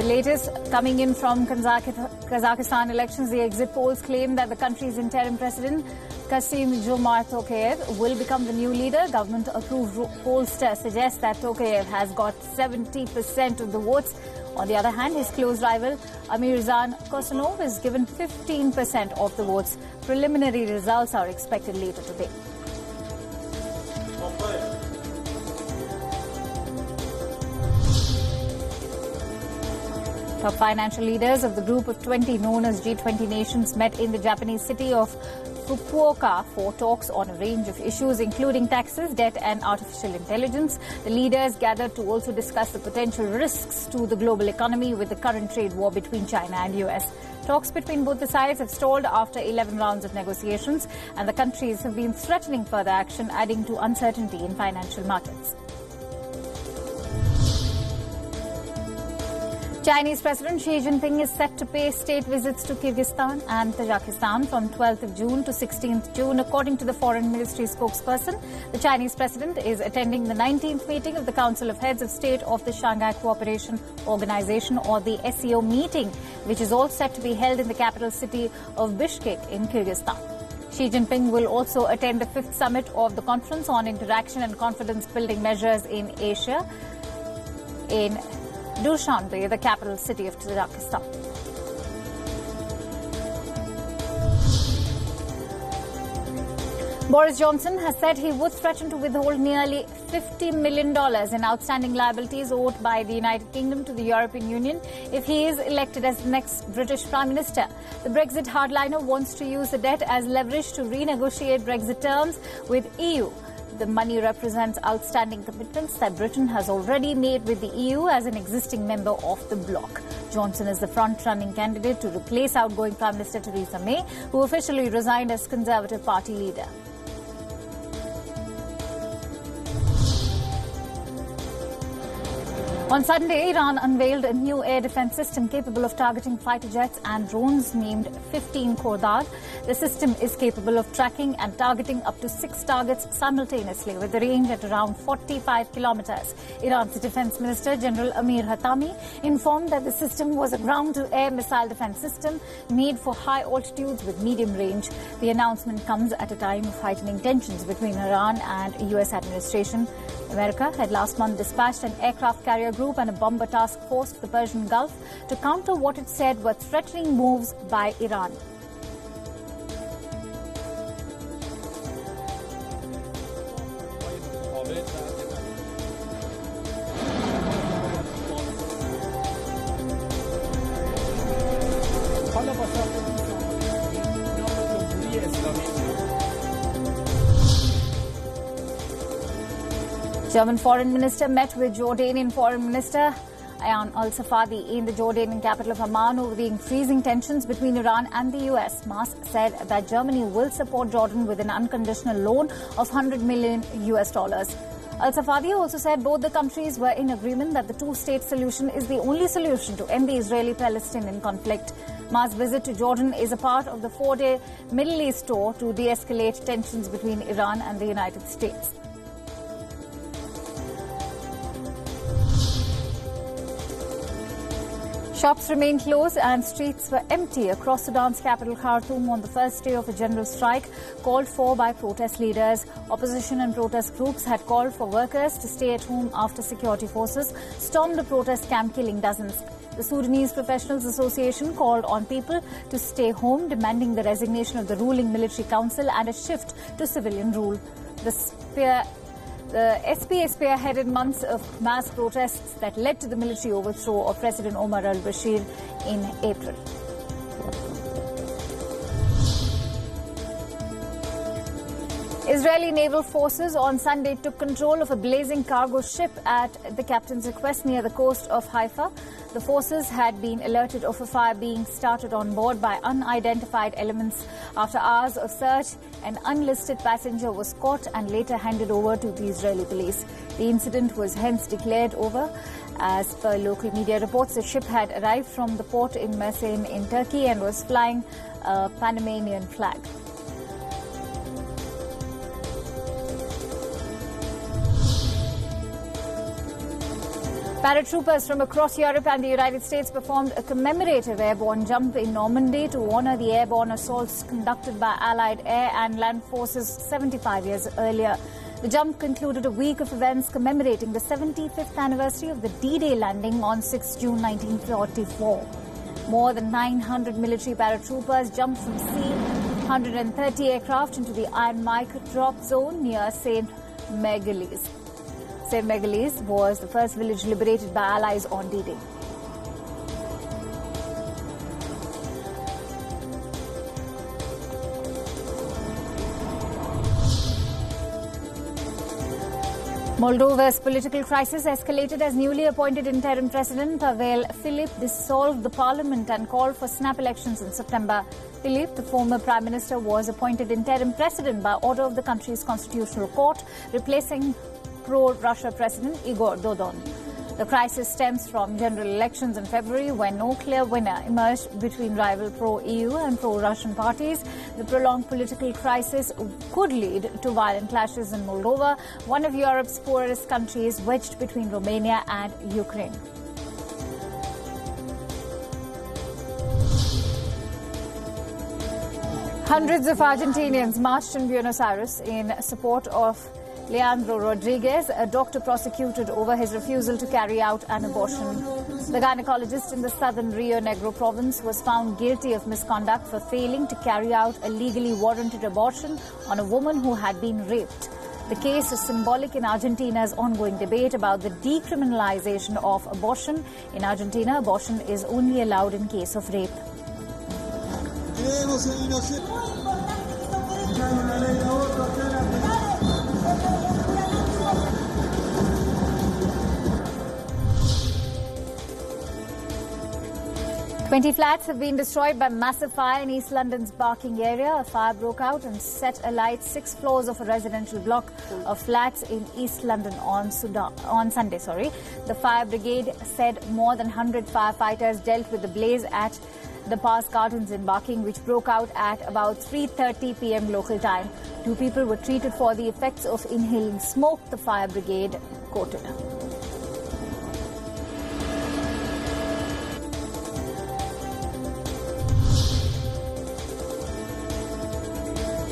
The latest coming in from Kazakhstan elections, the exit polls claim that the country's interim president, Kassym-Jomart Tokayev, will become the new leader. Government-approved pollster suggests that Tokayev has got 70% of the votes. On the other hand, his close rival, Amirzan Kosanov, is given 15% of the votes. Preliminary results are expected later today. Top financial leaders of the group of 20 known as G20 nations met in the Japanese city of Fukuoka for talks on a range of issues, including taxes, debt and artificial intelligence. The leaders gathered to also discuss the potential risks to the global economy with the current trade war between China and US. Talks between both the sides have stalled after 11 rounds of negotiations, and the countries have been threatening further action, adding to uncertainty in financial markets. Chinese President Xi Jinping is set to pay state visits to Kyrgyzstan and Pakistan from 12th of June to 16th June, according to the Foreign Ministry spokesperson. The Chinese President is attending the 19th meeting of the Council of Heads of State of the Shanghai Cooperation Organization, or the SCO meeting, which is all set to be held in the capital city of Bishkek in Kyrgyzstan. Xi Jinping will also attend the 5th summit of the Conference on Interaction and Confidence-Building Measures in Asia in Dushanbe, the capital city of Kazakhstan. Boris Johnson has said he would threaten to withhold nearly $50 million in outstanding liabilities owed by the United Kingdom to the European Union if he is elected as the next British Prime Minister. The Brexit hardliner wants to use the debt as leverage to renegotiate Brexit terms with EU. The money represents outstanding commitments that Britain has already made with the EU as an existing member of the bloc. Johnson is the front-running candidate to replace outgoing Prime Minister Theresa May, who officially resigned as Conservative Party leader. On Sunday, Iran unveiled a new air defense system capable of targeting fighter jets and drones named 15 Khordad. The system is capable of tracking and targeting up to 6 targets simultaneously with a range at around 45 kilometers. Iran's Defense Minister General Amir Hatami informed that the system was a ground-to-air missile defense system made for high altitudes with medium range. The announcement comes at a time of heightening tensions between Iran and the US administration. America had last month dispatched an aircraft carrier group and a bomber task force to the Persian Gulf to counter what it said were threatening moves by Iran. German Foreign Minister met with Jordanian Foreign Minister WION Al-Safadi in the Jordanian capital of Amman over the increasing tensions between Iran and the US. Mas said that Germany will support Jordan with an unconditional loan of $100 million. Al-Safadi also said both the countries were in agreement that the two-state solution is the only solution to end the Israeli-Palestinian conflict. Mas' visit to Jordan is a part of the 4-day Middle East tour to de-escalate tensions between Iran and the United States. Shops remained closed and streets were empty across Sudan's capital Khartoum on the first day of a general strike called for by protest leaders. Opposition and protest groups had called for workers to stay at home after security forces stormed a protest camp, killing dozens. The Sudanese Professionals Association called on people to stay home, demanding the resignation of the ruling military council and a shift to civilian rule. The SPA spearheaded months of mass protests that led to the military overthrow of President Omar al-Bashir in April. Israeli naval forces on Sunday took control of a blazing cargo ship at the captain's request near the coast of Haifa. The forces had been alerted of a fire being started on board by unidentified elements. After hours of search, an unlisted passenger was caught and later handed over to the Israeli police. The incident was hence declared over. As per local media reports, the ship had arrived from the port in Mersin in Turkey and was flying a Panamanian flag. Paratroopers from across Europe and the United States performed a commemorative airborne jump in Normandy to honour the airborne assaults conducted by Allied air and land forces 75 years earlier. The jump concluded a week of events commemorating the 75th anniversary of the D-Day landing on 6 June 1944. More than 900 military paratroopers jumped from sea, 130 aircraft into the Iron Mike drop zone near St. Megalis. St. Megalis was the first village liberated by Allies on D-Day. Moldova's political crisis escalated as newly appointed interim president Pavel Filip dissolved the parliament and called for snap elections in September. Filip, the former prime minister, was appointed interim president by order of the country's constitutional court, replacing pro-Russia President Igor Dodon. The crisis stems from general elections in February when no clear winner emerged between rival pro-EU and pro-Russian parties. The prolonged political crisis could lead to violent clashes in Moldova, one of Europe's poorest countries wedged between Romania and Ukraine. Hundreds of Argentinians marched in Buenos Aires in support of Leandro Rodriguez, a doctor prosecuted over his refusal to carry out an abortion. The gynecologist in the southern Rio Negro province was found guilty of misconduct for failing to carry out a legally warranted abortion on a woman who had been raped. The case is symbolic in Argentina's ongoing debate about the decriminalization of abortion. In Argentina, abortion is only allowed in case of rape. 20 flats have been destroyed by massive fire in East London's Barking area. A fire broke out and set alight 6 floors of a residential block of flats in East London on Sunday. The fire brigade said more than 100 firefighters dealt with the blaze at the Pars Gardens in Barking, which broke out at about 3:30 p.m. local time. 2 people were treated for the effects of inhaling smoke, the fire brigade quoted.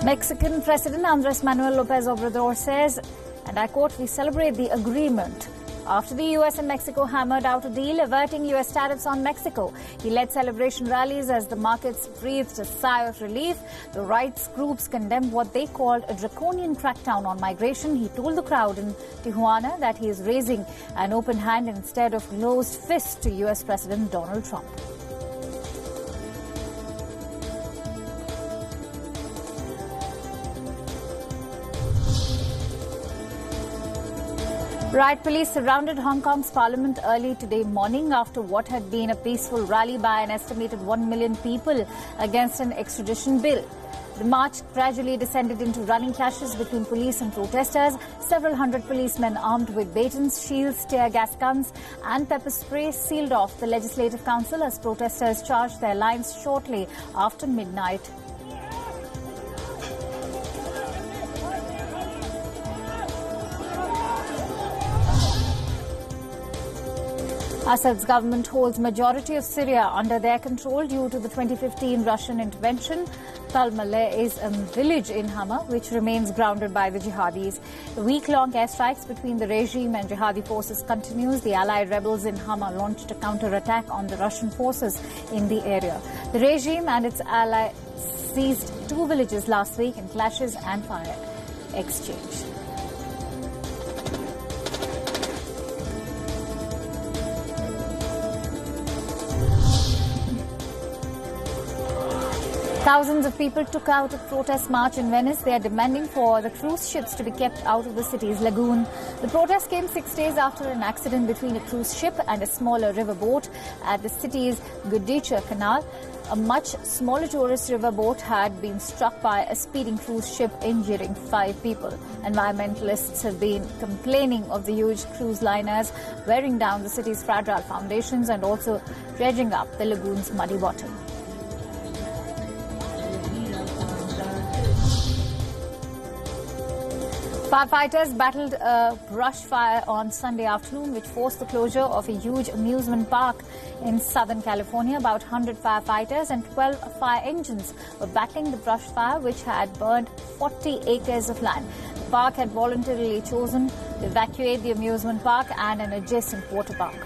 Mexican President Andrés Manuel Lopez Obrador says, and I quote, "We celebrate the agreement." After the U.S. and Mexico hammered out a deal averting U.S. tariffs on Mexico, he led celebration rallies as the markets breathed a sigh of relief. The rights groups condemned what they called a draconian crackdown on migration. He told the crowd in Tijuana that he is raising an open hand instead of closed fist to U.S. President Donald Trump. Riot police surrounded Hong Kong's parliament early today morning after what had been a peaceful rally by an estimated 1 million people against an extradition bill. The march gradually descended into running clashes between police and protesters. Several hundred policemen armed with batons, shields, tear gas guns and pepper spray sealed off the Legislative Council as protesters charged their lines shortly after midnight. Assad's government holds majority of Syria under their control due to the 2015 Russian intervention. Tal Maleh is a village in Hama which remains grounded by the jihadis. The week-long airstrikes between the regime and jihadi forces continues. The allied rebels in Hama launched a counter-attack on the Russian forces in the area. The regime and its allies seized 2 villages last week in clashes and fire exchange. Thousands of people took out a protest march in Venice. They are demanding for the cruise ships to be kept out of the city's lagoon. The protest came 6 days after an accident between a cruise ship and a smaller riverboat at the city's Giudice Canal. A much smaller tourist riverboat had been struck by a speeding cruise ship, injuring 5 people. Environmentalists have been complaining of the huge cruise liners wearing down the city's fragile foundations and also dredging up the lagoon's muddy bottom. Firefighters battled a brush fire on Sunday afternoon, which forced the closure of a huge amusement park in Southern California. About 100 firefighters and 12 fire engines were battling the brush fire, which had burned 40 acres of land. The park had voluntarily chosen to evacuate the amusement park and an adjacent water park.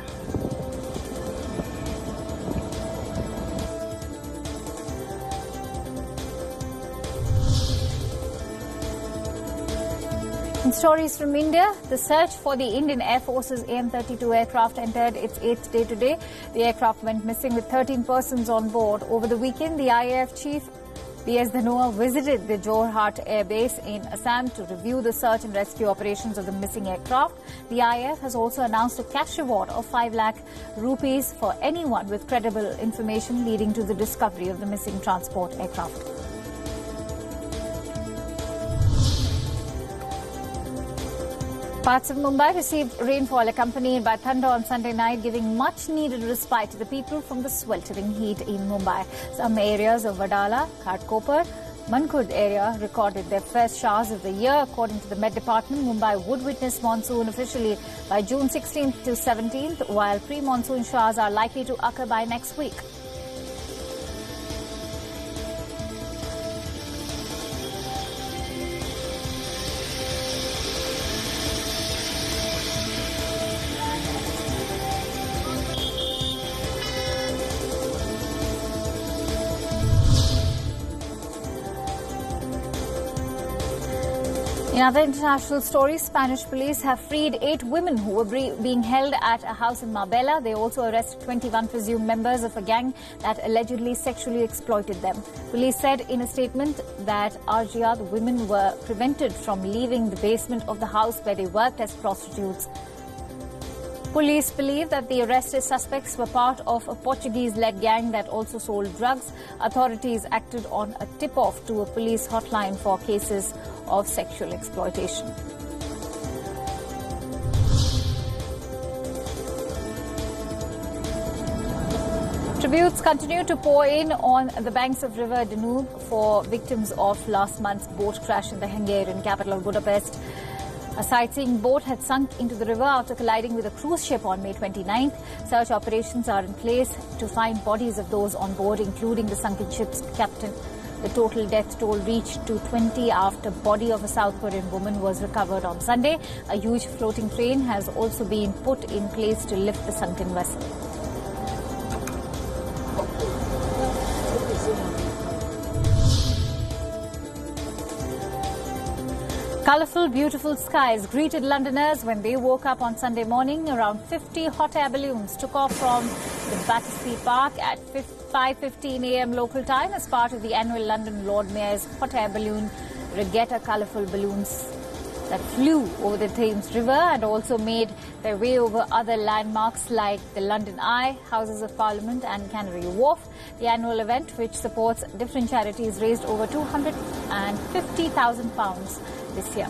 In stories from India, the search for the Indian Air Force's AN-32 aircraft entered its 8th day today. The aircraft went missing with 13 persons on board. Over the weekend, the IAF chief, B.S. Dhanoa, visited the Jorhat Air Base in Assam to review the search and rescue operations of the missing aircraft. The IAF has also announced a cash reward of 5 lakh rupees for anyone with credible information leading to the discovery of the missing transport aircraft. Parts of Mumbai received rainfall accompanied by thunder on Sunday night, giving much-needed respite to the people from the sweltering heat in Mumbai. Some areas of Wadala, Ghatkopar, Mankhurd area recorded their first showers of the year. According to the Met Department, Mumbai would witness monsoon officially by June 16th to 17th, while pre-monsoon showers are likely to occur by next week. In other international stories, Spanish police have freed 8 women who were being held at a house in Marbella. They also arrested 21 presumed members of a gang that allegedly sexually exploited them. Police said in a statement that Argia, the women were prevented from leaving the basement of the house where they worked as prostitutes. Police believe that the arrested suspects were part of a Portuguese-led gang that also sold drugs. Authorities acted on a tip-off to a police hotline for cases of sexual exploitation. Tributes continue to pour in on the banks of River Danube for victims of last month's boat crash in the Hungarian capital Budapest. A sightseeing boat had sunk into the river after colliding with a cruise ship on May 29th. Search operations are in place to find bodies of those on board, including the sunken ship's captain. The total death toll reached to 20 after body of a South Korean woman was recovered on Sunday. A huge floating crane has also been put in place to lift the sunken vessel. Colourful, beautiful skies greeted Londoners when they woke up on Sunday morning. Around 50 hot air balloons took off from the Battersea Park at 5:15 a.m. local time as part of the annual London Lord Mayor's hot air balloon regatta. Colourful balloons that flew over the Thames River and also made their way over other landmarks like the London Eye, Houses of Parliament and Canary Wharf. The annual event, which supports different charities, raised over £250,000 this year.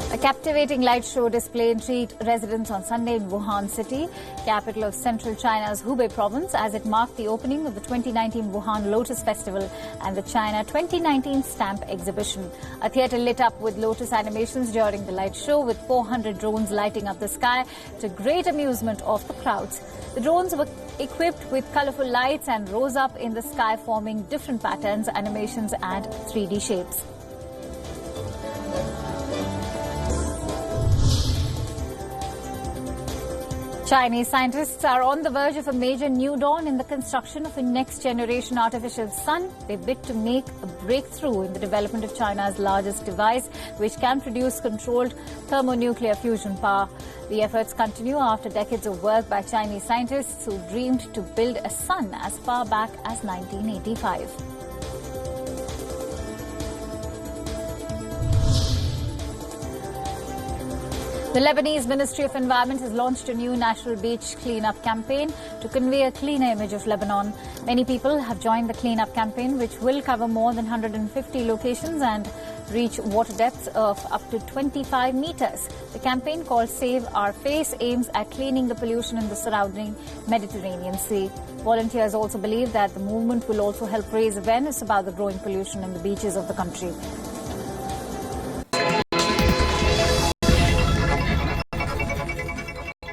A captivating light show display intrigued residents on Sunday in Wuhan City, capital of central China's Hubei province, as it marked the opening of the 2019 Wuhan Lotus Festival and the China 2019 Stamp Exhibition. A theatre lit up with lotus animations during the light show, with 400 drones lighting up the sky to great amusement of the crowds. The drones were equipped with colourful lights and rose up in the sky, forming different patterns, animations and 3D shapes. Chinese scientists are on the verge of a major new dawn in the construction of a next-generation artificial sun. They bid to make a breakthrough in the development of China's largest device, which can produce controlled thermonuclear fusion power. The efforts continue after decades of work by Chinese scientists who dreamed to build a sun as far back as 1985. The Lebanese Ministry of Environment has launched a new national beach cleanup campaign to convey a cleaner image of Lebanon. Many people have joined the cleanup campaign, which will cover more than 150 locations and reach water depths of up to 25 meters. The campaign, called Save Our Face, aims at cleaning the pollution in the surrounding Mediterranean Sea. Volunteers also believe that the movement will also help raise awareness about the growing pollution in the beaches of the country.